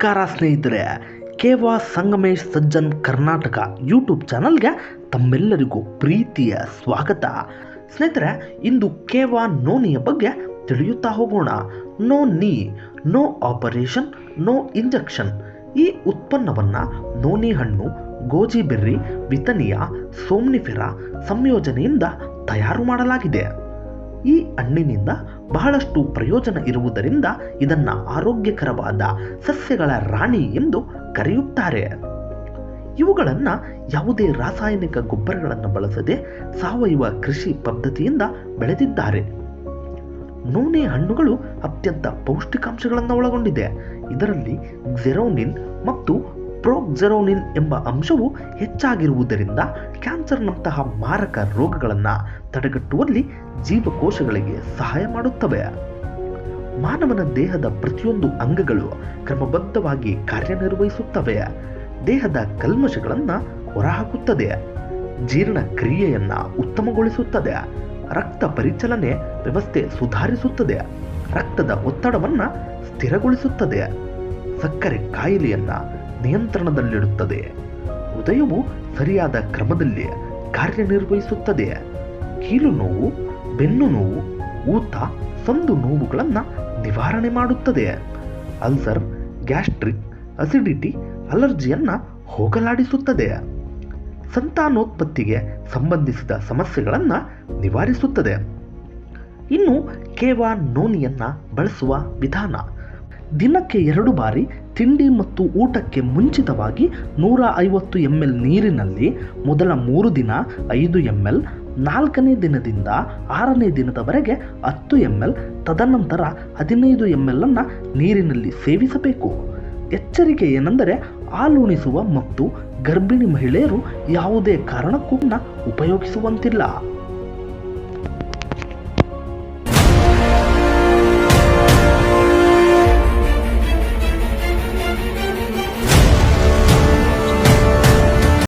ನಮಸ್ಕಾರ ಸ್ನೇಹಿತರೆ, ಕೇವಾ ಸಂಗಮೇಶ್ ಸಜ್ಜನ್ ಕರ್ನಾಟಕ ಯೂಟ್ಯೂಬ್ ಚಾನಲ್ಗೆ ತಮ್ಮೆಲ್ಲರಿಗೂ ಪ್ರೀತಿಯ ಸ್ವಾಗತ. ಸ್ನೇಹಿತರೆ, ಇಂದು ಕೇವಾ ನೋನಿಯ ಬಗ್ಗೆ ತಿಳಿಯುತ್ತಾ ಹೋಗೋಣ. ನೋ ನೀ, ನೋ ಆಪರೇಷನ್, ನೋ ಇಂಜೆಕ್ಷನ್. ಈ ಉತ್ಪನ್ನವನ್ನು ನೋನಿ ಹಣ್ಣು, ಗೋಜಿ ಬೆರ್ರಿ, ವಿತನಿಯಾ, ಸೋಮ್ನಿಫೆರಾ ಸಂಯೋಜನೆಯಿಂದ ತಯಾರು ಮಾಡಲಾಗಿದೆ. ಈ ಹಣ್ಣಿನಿಂದ ಬಹಳಷ್ಟು ಪ್ರಯೋಜನ ಇರುವುದರಿಂದ ಇದನ್ನು ಆರೋಗ್ಯಕರವಾದ ಸಸ್ಯಗಳ ರಾಣಿ ಎಂದು ಕರೆಯುತ್ತಾರೆ. ಇವುಗಳನ್ನು ಯಾವುದೇ ರಾಸಾಯನಿಕ ಗೊಬ್ಬರಗಳನ್ನು ಬಳಸದೆ ಸಾವಯವ ಕೃಷಿ ಪದ್ಧತಿಯಿಂದ ಬೆಳೆದಿದ್ದಾರೆ. ನೋನಿ ಹಣ್ಣುಗಳು ಅತ್ಯಂತ ಪೌಷ್ಟಿಕಾಂಶಗಳನ್ನು ಒಳಗೊಂಡಿದೆ. ಇದರಲ್ಲಿ ಕ್ಸೆರೋನಿನ್ ಮತ್ತು ಪ್ರೋಕ್ಸೆರೋನಿನ್ ಎಂಬ ಅಂಶವು ಹೆಚ್ಚಾಗಿರುವುದರಿಂದ ಕ್ಯಾನ್ಸರ್ನಂತಹ ಮಾರಕ ರೋಗಗಳನ್ನು ತಡೆಗಟ್ಟುವಲ್ಲಿ ಜೀವಕೋಶಗಳಿಗೆ ಸಹಾಯ ಮಾಡುತ್ತವೆ. ಮಾನವನ ದೇಹದ ಪ್ರತಿಯೊಂದು ಅಂಗಗಳು ಕ್ರಮಬದ್ಧವಾಗಿ ಕಾರ್ಯನಿರ್ವಹಿಸುತ್ತವೆ. ದೇಹದ ಕಲ್ಮಶಗಳನ್ನು ಹೊರಹಾಕುತ್ತದೆ, ಜೀರ್ಣಕ್ರಿಯೆಯನ್ನು ಉತ್ತಮಗೊಳಿಸುತ್ತದೆ, ರಕ್ತ ಪರಿಚಲನೆ ವ್ಯವಸ್ಥೆ ಸುಧಾರಿಸುತ್ತದೆ, ರಕ್ತದ ಒತ್ತಡವನ್ನು ಸ್ಥಿರಗೊಳಿಸುತ್ತದೆ, ಸಕ್ಕರೆ ಕಾಯಿಲೆಯನ್ನು ನಿಯಂತ್ರಣದಲ್ಲಿಡುತ್ತದೆ, ಹೃದಯವು ಸರಿಯಾದ ಕ್ರಮದಲ್ಲಿ ಕಾರ್ಯನಿರ್ವಹಿಸುತ್ತದೆ, ಕೀಲು ನೋವು, ಬೆನ್ನು ನೋವು, ಊತ, ಸಂದು ನೋವುಗಳನ್ನು ನಿವಾರಣೆ ಮಾಡುತ್ತದೆ, ಅಲ್ಸರ್, ಗ್ಯಾಸ್ಟ್ರಿಕ್, ಅಸಿಡಿಟಿ, ಅಲರ್ಜಿಯನ್ನು ಹೋಗಲಾಡಿಸುತ್ತದೆ, ಸಂತಾನೋತ್ಪತ್ತಿಗೆ ಸಂಬಂಧಿಸಿದ ಸಮಸ್ಯೆಗಳನ್ನು ನಿವಾರಿಸುತ್ತದೆ. ಇನ್ನು ಕೇವಾ ನೋನಿಯನ್ನು ಬಳಸುವ ವಿಧಾನ: ದಿನಕ್ಕೆ 2 ಬಾರಿ ತಿಂಡಿ ಮತ್ತು ಊಟಕ್ಕೆ ಮುಂಚಿತವಾಗಿ 150 ml ನೀರಿನಲ್ಲಿ ಮೊದಲ 3 ದಿನ 5 ml, 4ನೇ ದಿನದಿಂದ 6ನೇ ದಿನದವರೆಗೆ 10 ml, ತದನಂತರ 15 ml ಅನ್ನು ನೀರಿನಲ್ಲಿ ಸೇವಿಸಬೇಕು. ಎಚ್ಚರಿಕೆ ಏನೆಂದರೆ, ಹಾಲುಣಿಸುವ ಮತ್ತು ಗರ್ಭಿಣಿ ಮಹಿಳೆಯರು ಯಾವುದೇ ಕಾರಣಕ್ಕೂ ಉಪಯೋಗಿಸುವಂತಿಲ್ಲ.